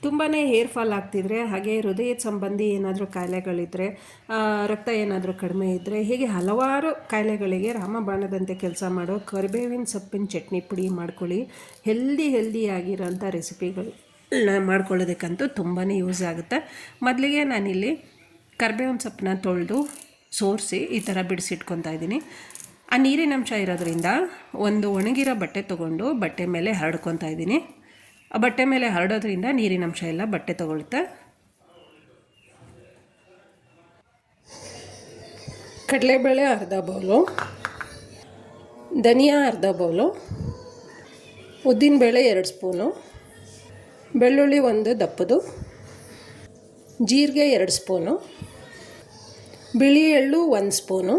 ತುಂಬಾ hair fall ಆಗ್ತಿದ್ರೆ, ಹಾಗೆ ಹೃದಯದ ಸಂಬಂಧಿ ಏನಾದರೂ ಕಾಯಿಲೆಗಳಿದ್ದರೆ, ರಕ್ತ ಏನಾದರೂ ಕಡಿಮೆ ಇದ್ದರೆ, ಹೀಗೆ ಹಲವಾರು ಕಾಯಿಲೆಗಳಿಗೆ ರಾಮಬಾಣದಂತೆ ಕೆಲಸ ಮಾಡೋ ಕರಿಬೇವಿನ ಸೊಪ್ಪಿನ ಚಟ್ನಿ ಪುಡಿ ಮಾಡ್ಕೊಳ್ಳಿ. ಹೆಲ್ದಿಯಾಗಿರೋಂಥ ರೆಸಿಪಿಗಳು ಮಾಡ್ಕೊಳ್ಳೋದಕ್ಕಂತೂ ತುಂಬಾ ಯೂಸ್ ಆಗುತ್ತೆ. ಮೊದಲಿಗೆ ನಾನಿಲ್ಲಿ ಕರಿಬೇವಿನ ಸೊಪ್ಪನ್ನ ತೊಳೆದು ಸೋರಿಸಿ ಈ ಥರ ಬಿಡಿಸಿಟ್ಕೊತಾ ಇದ್ದೀನಿ. ಆ ನೀರಿನ ಅಂಶ ಇರೋದ್ರಿಂದ ಒಂದು ಒಣಗಿರೋ ಬಟ್ಟೆ ತೊಗೊಂಡು ಬಟ್ಟೆ ಮೇಲೆ ಹರಡ್ಕೊತಾ ಇದ್ದೀನಿ. ಆ ಬಟ್ಟೆ ಮೇಲೆ ಹರಡೋದ್ರಿಂದ ನೀರಿನ ಅಂಶ ಎಲ್ಲ ಬಟ್ಟೆ ತೊಗೊಳುತ್ತೆ. ಕಡಲೆಬೇಳೆ ಅರ್ಧ ಬೌಲು, ಧನಿಯಾ ಅರ್ಧ ಬೌಲು, ಉದ್ದಿನಬೇಳೆ 2 ಸ್ಪೂನು, ಬೆಳ್ಳುಳ್ಳಿ 1 ದಪ್ಪದು, ಜೀರಿಗೆ 2 ಸ್ಪೂನು, ಬಿಳಿ ಎಳ್ಳು 1 ಸ್ಪೂನು,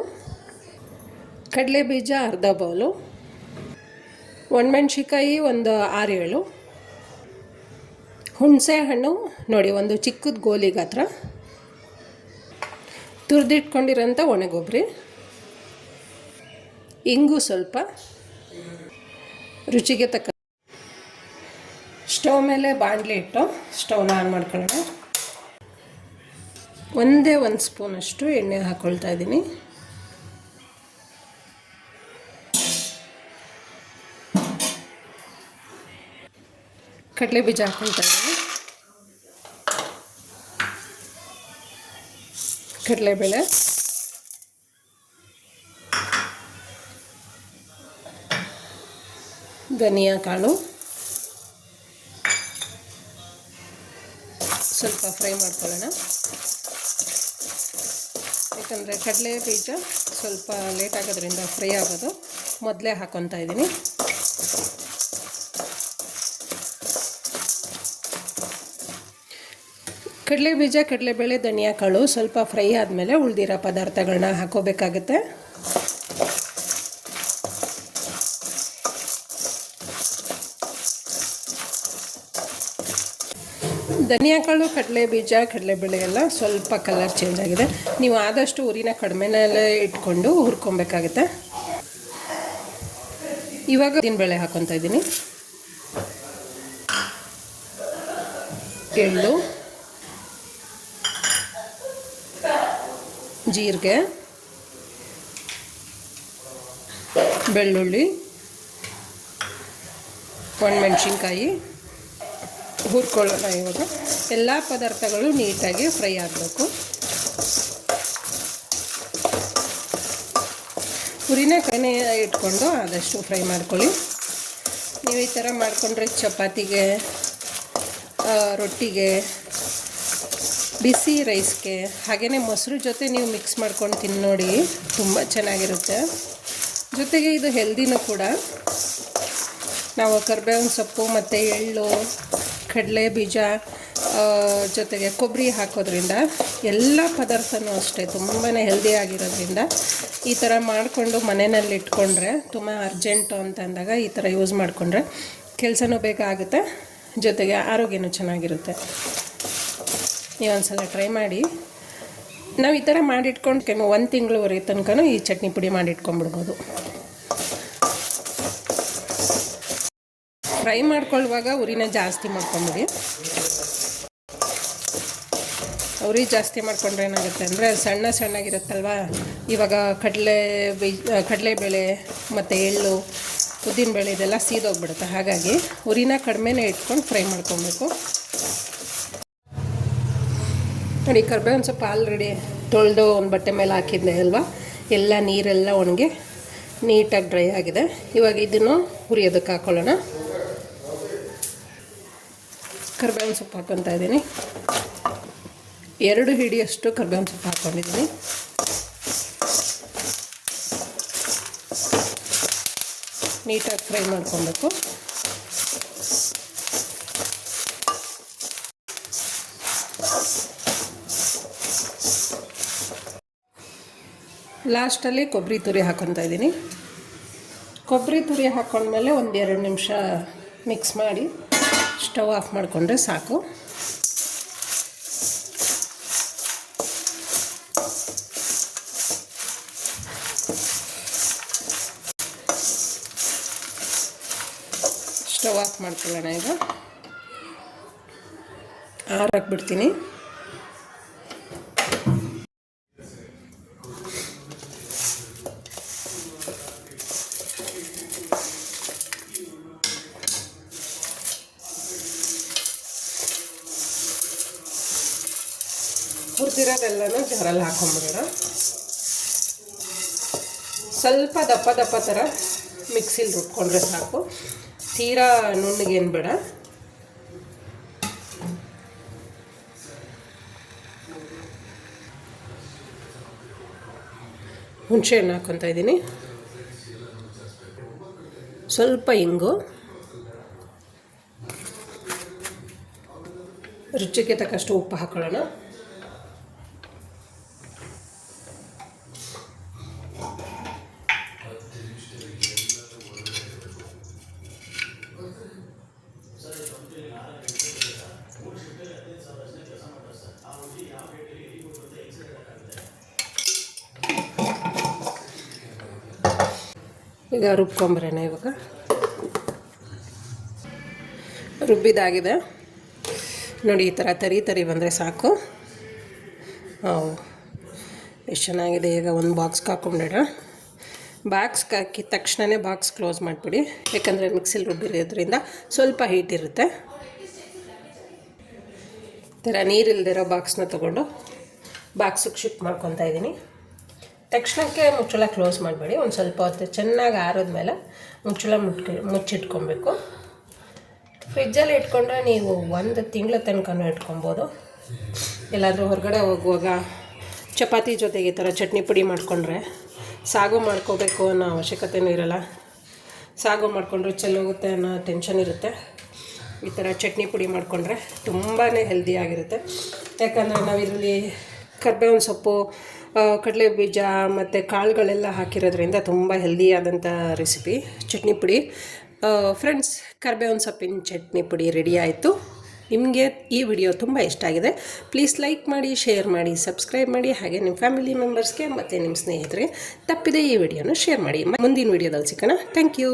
ಕಡಲೆ ಬೀಜ ಅರ್ಧ ಬೌಲು, ಒಣಮೆಣ್ಸಿಕಾಯಿ 6-7, ಹುಣಸೆ ಹಣ್ಣು ನೋಡಿ 1 ಚಿಕ್ಕದ ಗೋಲಿ ಗಾತ್ರ, ತುರಿದಿಟ್ಕೊಂಡಿರೋಂಥ ಒಣಗೊಬ್ಬರಿ, ಇಂಗು ಸ್ವಲ್ಪ, ರುಚಿಗೆ ತಕ್ಕ. ಸ್ಟವ್ ಮೇಲೆ ಬಾಣಲಿ ಇಟ್ಟು ಸ್ಟವ್ನ ಆನ್ ಮಾಡ್ಕೊಳ್ಳೋಣ. 1 ಸ್ಪೂನಷ್ಟು ಎಣ್ಣೆ ಹಾಕ್ಕೊಳ್ತಾ ಇದ್ದೀನಿ. ಕಡಲೆ ಬೀಜ ಹಾಕ್ಕೊಳ್ತಾ ಇದ್ದೀನಿ, ಕಡಲೆಬೇಳೆ, ಧನಿಯಾ ಕಾಳು ಸ್ವಲ್ಪ ಫ್ರೈ ಮಾಡ್ಕೊಳ್ಳೋಣ. ಯಾಕಂದರೆ ಕಡಲೆ ಬೀಜ ಸ್ವಲ್ಪ ಲೇಟ್ ಆಗೋದ್ರಿಂದ ಫ್ರೈ ಆಗೋದು, ಮೊದಲೇ ಹಾಕ್ಕೊತಾ ಇದ್ದೀನಿ. ಕಡಲೆ ಬೀಜ, ಕಡಲೆಬೇಳೆ, ಧನಿಯಾ ಕಾಳು ಸ್ವಲ್ಪ ಫ್ರೈ ಆದಮೇಲೆ ಉಳಿದಿರೋ ಪದಾರ್ಥಗಳನ್ನ ಹಾಕೋಬೇಕಾಗುತ್ತೆ. ಧನಿಯಾ ಕಾಳು, ಕಡಲೆ ಬೀಜ, ಕಡಲೆಬೇಳೆ ಎಲ್ಲ ಸ್ವಲ್ಪ ಕಲರ್ ಚೇಂಜ್ ಆಗಿದೆ. ನೀವು ಆದಷ್ಟು ಉರಿನ ಕಡಿಮೆನಲ್ಲೇ ಇಟ್ಕೊಂಡು ಹುರ್ಕೊಬೇಕಾಗುತ್ತೆ. ಇವಾಗ ಉದ್ದಿನಬೇಳೆ ಹಾಕ್ಕೊತಾ ಇದ್ದೀನಿ, ಎಳ್ಳು, ಜೀರಿಗೆ, ಬೆಳ್ಳುಳ್ಳಿ, ಒಣಮೆಣ್ಸಿನ್ಕಾಯಿ ಹುರ್ಕೊಳ್ಳೋಣ. ಇವಾಗ ಎಲ್ಲ ಪದಾರ್ಥಗಳು ನೀಟಾಗಿ ಫ್ರೈ ಆಗಬೇಕು. ಉರಿನ ಕಡಿಮೆ ಇಟ್ಕೊಂಡು ಆದಷ್ಟು ಫ್ರೈ ಮಾಡ್ಕೊಳ್ಳಿ. ನೀವು ಈ ಥರ ಮಾಡಿಕೊಂಡ್ರೆ ಚಪಾತಿಗೆ, ರೊಟ್ಟಿಗೆ, ಬಿಸಿ ರೈಸ್ಗೆ, ಹಾಗೆಯೇ ಮೊಸರು ಜೊತೆ ನೀವು ಮಿಕ್ಸ್ ಮಾಡ್ಕೊಂಡು ತಿಂದು ನೋಡಿ, ತುಂಬ ಚೆನ್ನಾಗಿರುತ್ತೆ. ಜೊತೆಗೆ ಇದು ಹೆಲ್ದಿನೂ ಕೂಡ. ನಾವು ಕರಿಬೇವಿನ ಸೊಪ್ಪು ಮತ್ತು ಎಳ್ಳು, ಕಡಲೆ ಬೀಜ ಜೊತೆಗೆ ಕೊಬ್ಬರಿ ಹಾಕೋದ್ರಿಂದ ಎಲ್ಲ ಪದಾರ್ಥನೂ ಅಷ್ಟೇ ತುಂಬಾ ಹೆಲ್ದಿಯಾಗಿರೋದ್ರಿಂದ ಈ ಥರ ಮಾಡಿಕೊಂಡು ಮನೆಯಲ್ಲಿ ಇಟ್ಕೊಂಡ್ರೆ, ತುಂಬ ಅರ್ಜೆಂಟು ಅಂತ ಅಂದಾಗ ಈ ಥರ ಯೂಸ್ ಮಾಡಿಕೊಂಡ್ರೆ ಕೆಲಸನೂ ಬೇಗ ಆಗುತ್ತೆ, ಜೊತೆಗೆ ಆರೋಗ್ಯನೂ ಚೆನ್ನಾಗಿರುತ್ತೆ. ನೀವು ಒಂದ್ಸಲ ಟ್ರೈ ಮಾಡಿ. ನಾವು ಈ ಥರ ಮಾಡಿಟ್ಕೊಂಡು 1 ತಿಂಗಳವರೆಗೆ ತನಕ ಈ ಚಟ್ನಿ ಪುಡಿ ಮಾಡಿಟ್ಕೊಂಡ್ಬಿಡ್ಬೋದು. ಫ್ರೈ ಮಾಡ್ಕೊಳ್ಳುವಾಗ ಉರಿನ ಜಾಸ್ತಿ ಮಾಡ್ಕೊಂಬಿಡಿ. ಉರಿ ಜಾಸ್ತಿ ಮಾಡಿಕೊಂಡ್ರೆ ಏನಾಗುತ್ತೆ ಅಂದರೆ ಸಣ್ಣಗಿರುತ್ತಲ್ವ. ಇವಾಗ ಕಡಲೆಬೇಳೆ ಮತ್ತು ಎಳ್ಳು, ಉದ್ದಿನಬೇಳೆ ಇದೆಲ್ಲ ಸೀದೋಗ್ಬಿಡುತ್ತೆ. ಹಾಗಾಗಿ ಉರಿನ ಕಡಿಮೆನೇ ಇಟ್ಕೊಂಡು ಫ್ರೈ ಮಾಡ್ಕೊಬೇಕು. ನೋಡಿ, ಕರಿಬೇವಿನ ಸೊಪ್ಪು ಆಲ್ರೆಡಿ ತೊಳೆದು ಒಂದು ಬಟ್ಟೆ ಮೇಲೆ ಹಾಕಿದ್ದೆ ಅಲ್ವಾ, ಎಲ್ಲ ನೀರೆಲ್ಲ ಒಣಗಿ ನೀಟಾಗಿ ಡ್ರೈ ಆಗಿದೆ. ಇವಾಗ ಇದನ್ನು ಹುರಿಯೋದಕ್ಕೆ ಹಾಕ್ಕೊಳ್ಳೋಣ. ಕರಿಬೇವಿನ ಸೊಪ್ಪು ಹಾಕ್ಕೊತಾ ಇದ್ದೀನಿ. 2 ಹಿಡಿಯಷ್ಟು ಕರಿಬೇವಿನ ಸೊಪ್ಪು ಹಾಕ್ಕೊಂಡಿದ್ದೀನಿ. ನೀಟಾಗಿ ಫ್ರೈ ಮಾಡ್ಕೊಬೇಕು. ಲಾಸ್ಟಲ್ಲಿ ಕೊಬ್ಬರಿ ತುರಿ ಹಾಕ್ಕೊತಾ ಇದ್ದೀನಿ. ಕೊಬ್ಬರಿ ತುರಿ ಹಾಕ್ಕೊಂಡ್ಮೇಲೆ 1-2 ನಿಮಿಷ ಮಿಕ್ಸ್ ಮಾಡಿ ಸ್ಟವ್ ಆಫ್ ಮಾಡಿಕೊಂಡ್ರೆ ಸಾಕು. ಸ್ಟವ್ ಆಫ್ ಮಾಡ್ಕೊಳ್ಳೋಣ. ಈಗ ಆರಾಕ್ಬಿಡ್ತೀನಿ. ಹುರಿದಿರೋದೆಲ್ಲನೂ ಜಾರಲ್ಲಿ ಹಾಕೊಂಡ್ಬಿಡೋಣ. ಸ್ವಲ್ಪ ದಪ್ಪ ದಪ್ಪ ಥರ ಮಿಕ್ಸಿಲಿ ರುಬ್ಕೊಂಡ್ರೆ ಸಾಕು, ತೀರಾ ನುಣ್ಣಗೇನು ಬೇಡ. ಹುಣಸೆಹಣ್ಣು ಹಾಕ್ಕೊತಾ ಇದ್ದೀನಿ, ಸ್ವಲ್ಪ ಇಂಗು, ರುಚಿಗೆ ತಕ್ಕಷ್ಟು ಉಪ್ಪು ಹಾಕೊಳ್ಳೋಣ. ಈಗ ರುಬ್ಕೊಂಬರೋಣ. ಇವಾಗ ರುಬ್ಬಿದಾಗಿದೆ ನೋಡಿ, ಈ ಥರ ತರಿ ಬಂದರೆ ಸಾಕು. ಎಷ್ಟು ಚೆನ್ನಾಗಿದೆ. ಈಗ ಒಂದು ಬಾಕ್ಸ್ಗೆ ಹಾಕ್ಕೊಂಬಿಡೋಣ. ಬಾಕ್ಸ್ಗೆ ಹಾಕಿದ ತಕ್ಷಣವೇ ಬಾಕ್ಸ್ ಕ್ಲೋಸ್ ಮಾಡಿಬಿಡಿ, ಯಾಕಂದರೆ ಮಿಕ್ಸಿಲಿ ರುಬ್ಬಿರೋದ್ರಿಂದ ಸ್ವಲ್ಪ ಹೀಟ್ ಇರುತ್ತೆ. ಈ ಥರ ನೀರಿಲ್ದಿರೋ ಬಾಕ್ಸ್ನ ತೊಗೊಂಡು ಬಾಕ್ಸಿಗೆ ಶಿಫ್ಟ್ ಮಾಡ್ಕೊತಾ ಇದ್ದೀನಿ. ತಕ್ಷಣಕ್ಕೆ ಮುಚ್ಚಳ ಕ್ಲೋಸ್ ಮಾಡಬೇಡಿ, ಒಂದು ಸ್ವಲ್ಪ ಹೊತ್ತು ಚೆನ್ನಾಗಿ ಆರಿದ್ಮೇಲೆ ಮುಚ್ಚಳ ಮುಚ್ಚಿಟ್ಕೊಬೇಕು. ಫ್ರಿಜ್ಜಲ್ಲಿ ಇಟ್ಕೊಂಡ್ರೆ ನೀವು 1 ತಿಂಗಳ ತನಕನೂ ಇಟ್ಕೊಬೋದು. ಎಲ್ಲಾದರೂ ಹೊರಗಡೆ ಹೋಗುವಾಗ ಚಪಾತಿ ಜೊತೆಗೆ ಈ ಥರ ಚಟ್ನಿ ಪುಡಿ ಮಾಡಿಕೊಂಡ್ರೆ ಸಾಗು ಮಾಡ್ಕೋಬೇಕು ಅನ್ನೋ ಅವಶ್ಯಕತೆಯೂ ಇರೋಲ್ಲ. ಸಾಗು ಮಾಡಿಕೊಂಡ್ರೆ ಚೆಲ್ಲೋಗುತ್ತೆ ಅನ್ನೋ ಟೆನ್ಷನ್ ಇರುತ್ತೆ. ಈ ಥರ ಚಟ್ನಿ ಪುಡಿ ಮಾಡಿಕೊಂಡ್ರೆ ತುಂಬಾ ಹೆಲ್ದಿಯಾಗಿರುತ್ತೆ. ಯಾಕಂದರೆ ನಾವು ಇದರಲ್ಲಿ ಕರಿಬೇವಿನ ಸೊಪ್ಪು, ಕಡಲೆ ಬೀಜ ಮತ್ತು ಕಾಳುಗಳೆಲ್ಲ ಹಾಕಿರೋದ್ರಿಂದ ತುಂಬ ಹೆಲ್ದಿಯಾದಂಥ ರೆಸಿಪಿ ಚಟ್ನಿ ಪುಡಿ. ಫ್ರೆಂಡ್ಸ್, ಕರಿಬೇವಿನ ಸೊಪ್ಪಿನ ಚಟ್ನಿ ಪುಡಿ ರೆಡಿ ಆಯಿತು. ನಿಮಗೆ ಈ ವಿಡಿಯೋ ತುಂಬ ಇಷ್ಟ ಆಗಿದೆ, ಪ್ಲೀಸ್ ಲೈಕ್ ಮಾಡಿ, ಶೇರ್ ಮಾಡಿ, ಸಬ್ಸ್ಕ್ರೈಬ್ ಮಾಡಿ. ಹಾಗೆ ನಿಮ್ಮ ಫ್ಯಾಮಿಲಿ ಮೆಂಬರ್ಸ್ಗೆ ಮತ್ತು ನಿಮ್ಮ ಸ್ನೇಹಿತರಿಗೆ ತಪ್ಪಿದೆ ಈ ವಿಡಿಯೋನ ಶೇರ್ ಮಾಡಿ. ಮುಂದಿನ ವಿಡಿಯೋದಲ್ಲಿ ಸಿಗೋಣ. Thank you.